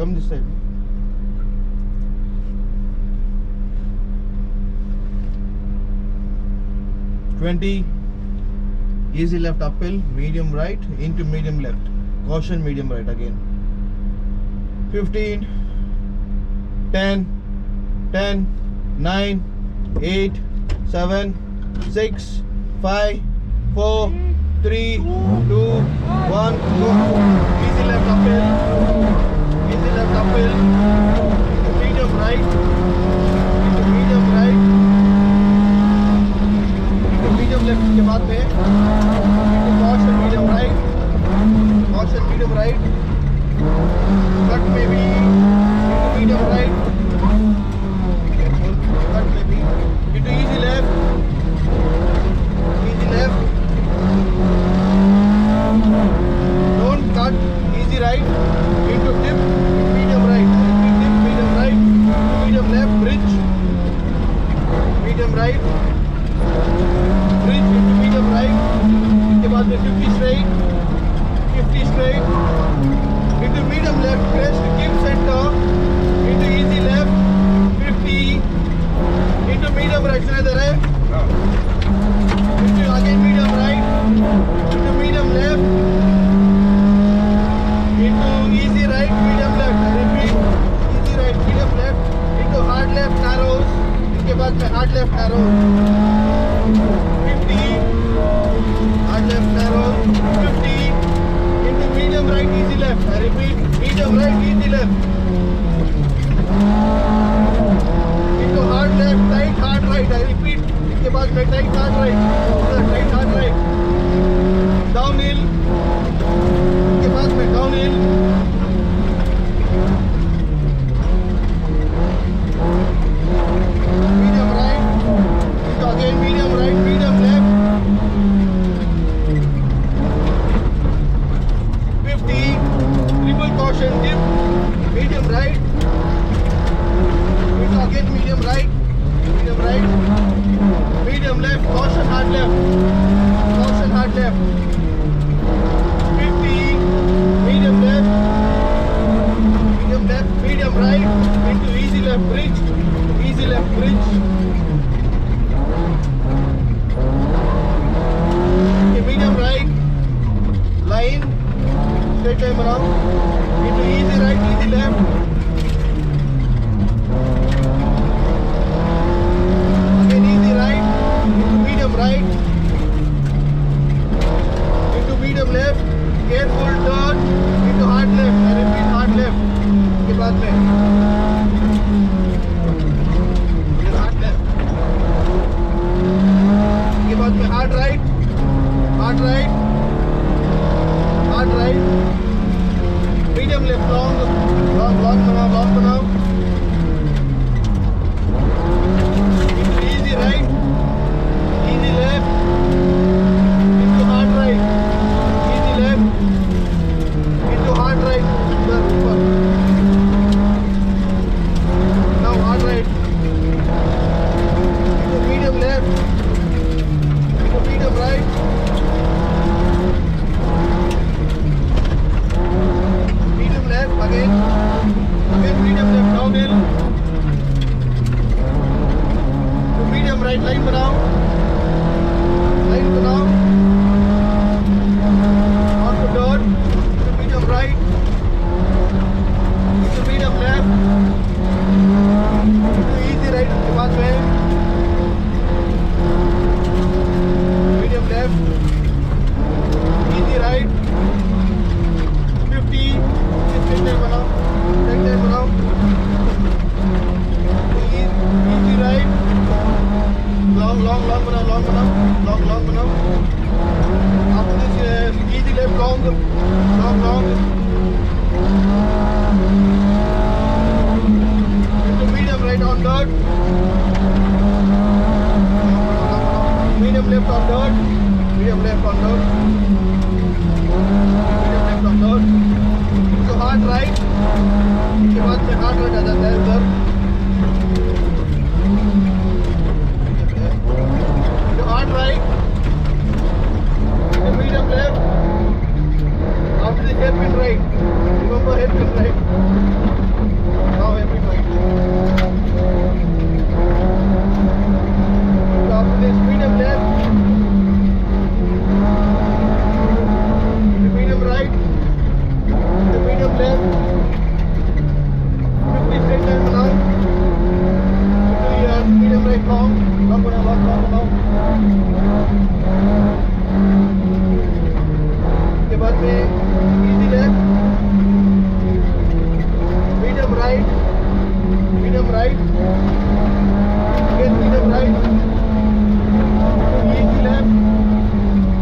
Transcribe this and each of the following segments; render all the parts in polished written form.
Come this side. $20. Easy left uphill, medium right into medium left. Caution, medium right again. 15, 10, 10, 9, 8, 7, 6, 5, 4, 3, 2, 1. Go. Easy left uphill. Easy left uphill. Into medium right. Into medium right. Into medium left के बाद में into caution medium right. Caution medium right. Cut maybe into medium right. Cut maybe into easy left. Easy left. Don't cut. Easy right. Into dip. Medium right. Dip. Medium right. Medium left. Bridge. Medium right. Bridge into medium right. इसके बाद में 50 straight. 50 straight. Into medium left. Press to keep center. Into easy left. 50. Into medium right. सुना इधर है. Into again medium right. Into medium left. Into easy right. Medium left. I repeat. Easy right. Medium left. Into hard left narrows. इसके बाद में hard left narrows. 50. Hard left narrows. 50. Into medium right. Easy left. I repeat. Medium right. Easy left. Into hard left. Tight hard right. I repeat. इसके बाद में tight hard right. Tight hard right. Downhill. इसके बाद में downhill. Medium right. Into again medium right. Medium left. 50. Triple caution dip. Medium right. Into again medium right. Medium right. Medium left. Caution hard left. Caution hard left. 50. Medium left. Medium left. Medium right. Into easy left bridge. Easy left bridge. Okay, medium right. Line. Straight line around. Into easy right. Easy left. Again easy right. Into medium right. Into medium left. Careful turn. Into hard left. I repeat hard left. के बाद में hard left. के बाद में hard right. Hard right. Hard right. Medium left. Long बनाओ. Long बनाओ. Into easy right. Easy left. Into hard right. Easy left. Into hard right. Super. Now hard right. Into medium left. Into medium right. Medium left again. Again medium left downhill. To medium right line बनाओ. Line बनाओ. On to dirt. To medium right. To medium left. To easy right के बाद में. Medium left. Easy right. 50. Straight line बनाओ. Straight line बनाओ. Easy right. Long बनाओ. Long बनाओ. After this easy left long. Into medium right on dirt. Medium left on dirt. Medium left on dirt. Medium left on dirt. So hard right. इसके बाद में hard right आ जाता है उधर. So hard right. Into medium left. After the hairpin right. Remember hairpin right? Now hairpin right. So after this, medium left. The medium right. The medium left. 50 straight line now. 2 years, medium right long. Long, long. के बाद में easy left, medium right, again medium right,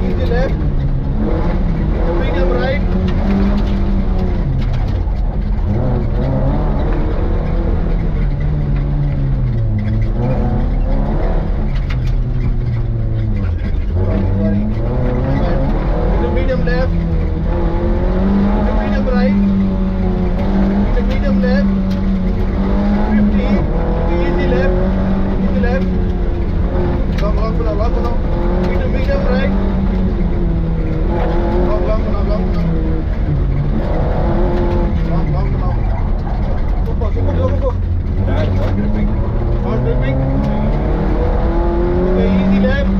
easy left, medium right, medium left, medium right, medium left, 50, easy left, long now, medium right, long now, go. Not gripping. Okay, easy left.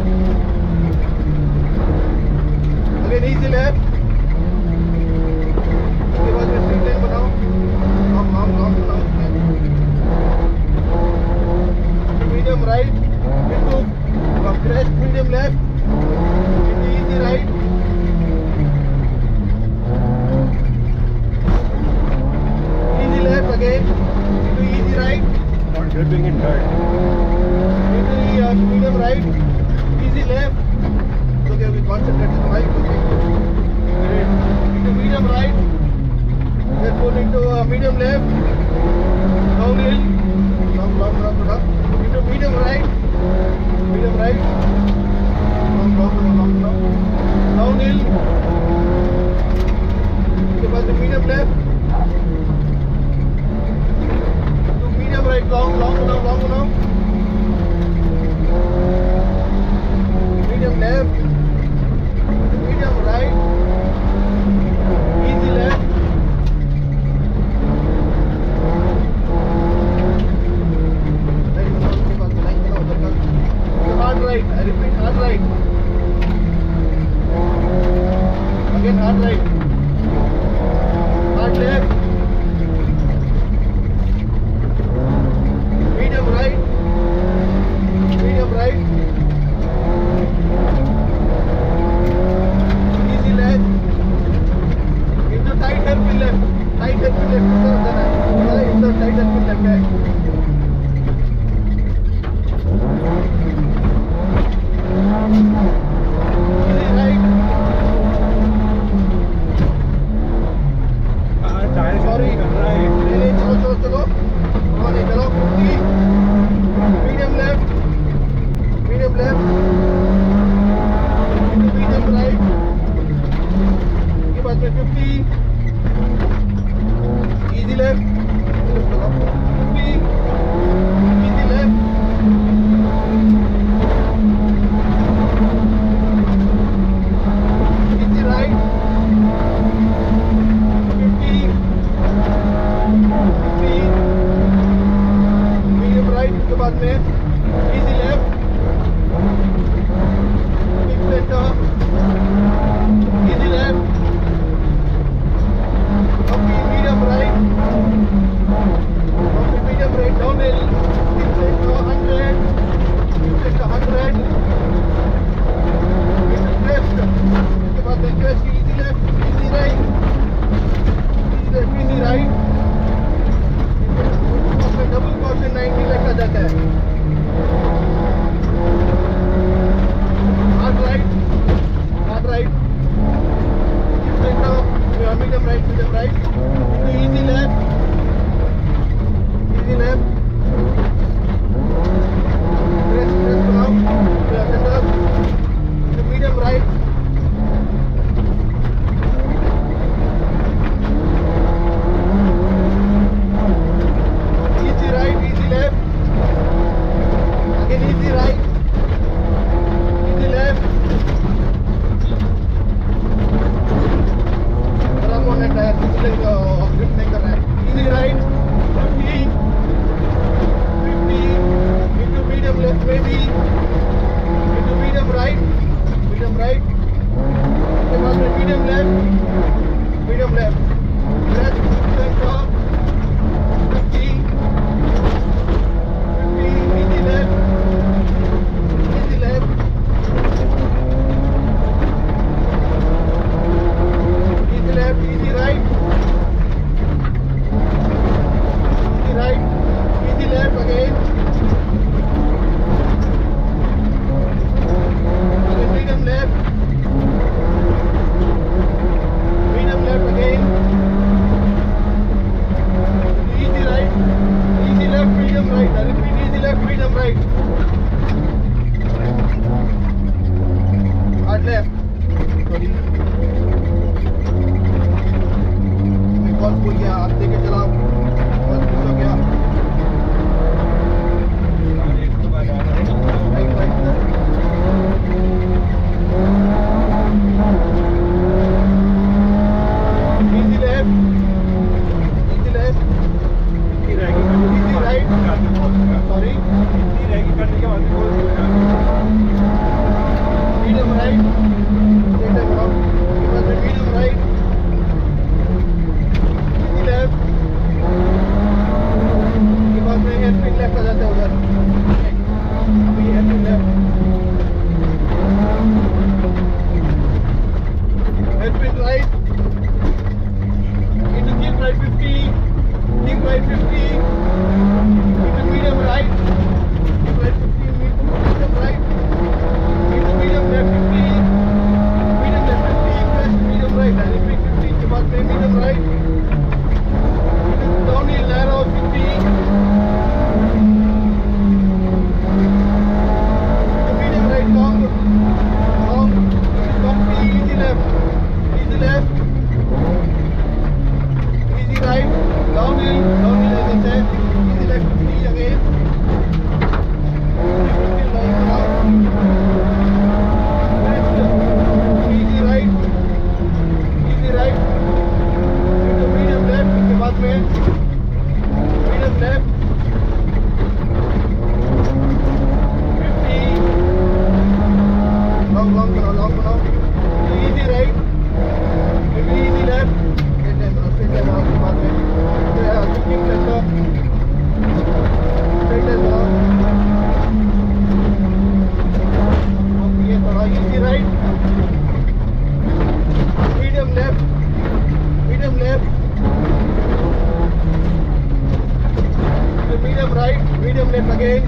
Again easy left. उसके बाद में straight line बनाओ. Long. Medium right. Into crest. Medium left. Into easy right. Easy left again. Into easy right. Not gripping in dirt. Into medium right. Easy left. Okay, we concentrate on the right. Okay. Great. Into medium right. Then go into medium left. Downhill. Long. Into medium right. Long. Downhill. उसके बाद से medium left. To medium right. Long now. Medium left. Medium right, easy left, hard right, I repeat, hard right, again hard right, hard left, medium right, easy left, into tight hairpin left, insert tight hairpin left है. Easy right. Sorry. नहीं, चलो. नहीं, चलो. Medium left. Into medium right. के बाद में 50. Easy left. 50. Easy left. Easy right. 50. Medium right. के बाद में easy left. Big center. Easy left. Okay, medium right. Downhill. Into 100. Into crest. उसके बाद में crest. Easy left. Easy right. Easy right. उसमें double caution 90 रखा जाता है. Hard right. Medium right. Into easy left. Crest बनाओ. Into medium right. Easy right, easy left. Again easy right. Easy left. Ramon and I are बस हो गया, आप लेके चलाओ, बस मिस हो गया। Right right easy left, easy left, easy right, sorry medium right, straight and out, medium right, easy left, के बाद में हेयरपिन लेफ्ट आ जाता है उधर, अभी hairpin left, hairpin right, into keep right 50, keep right 50, into medium right, keep right 50, medium right, into medium left 50, medium left 50, press medium right, and repeat 50, के बाद में medium right, into downhill narrow 50, into medium right long, long, into 50, easy left, easy right, downhill as I said, easy left 50 again, 50 like now, next, easy right, into medium left, उसके बाद में medium left, 50, long बनाओ, तो easy right, maybe easy left, straight line बनाओ, उसके बाद में keep center, straight line बनाओ, okay, ये थोड़ा easy right, medium left, medium right, medium left again,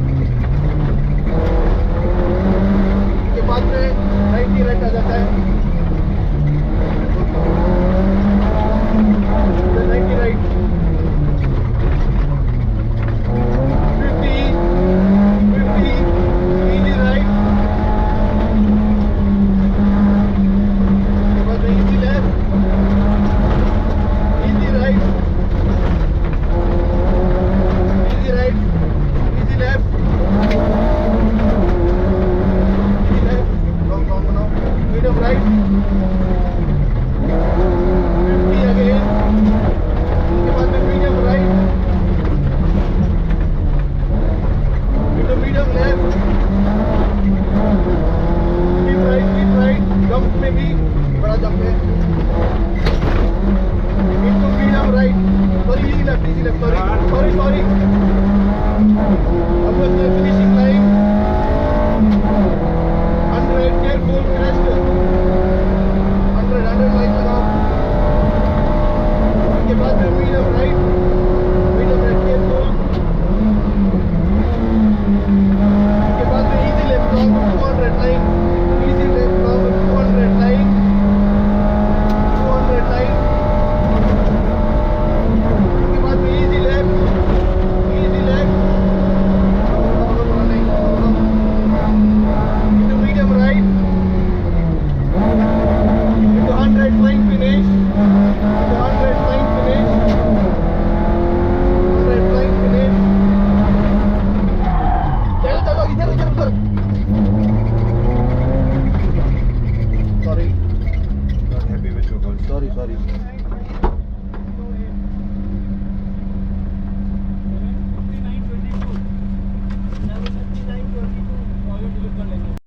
के बाद में 90 right आ जाता है।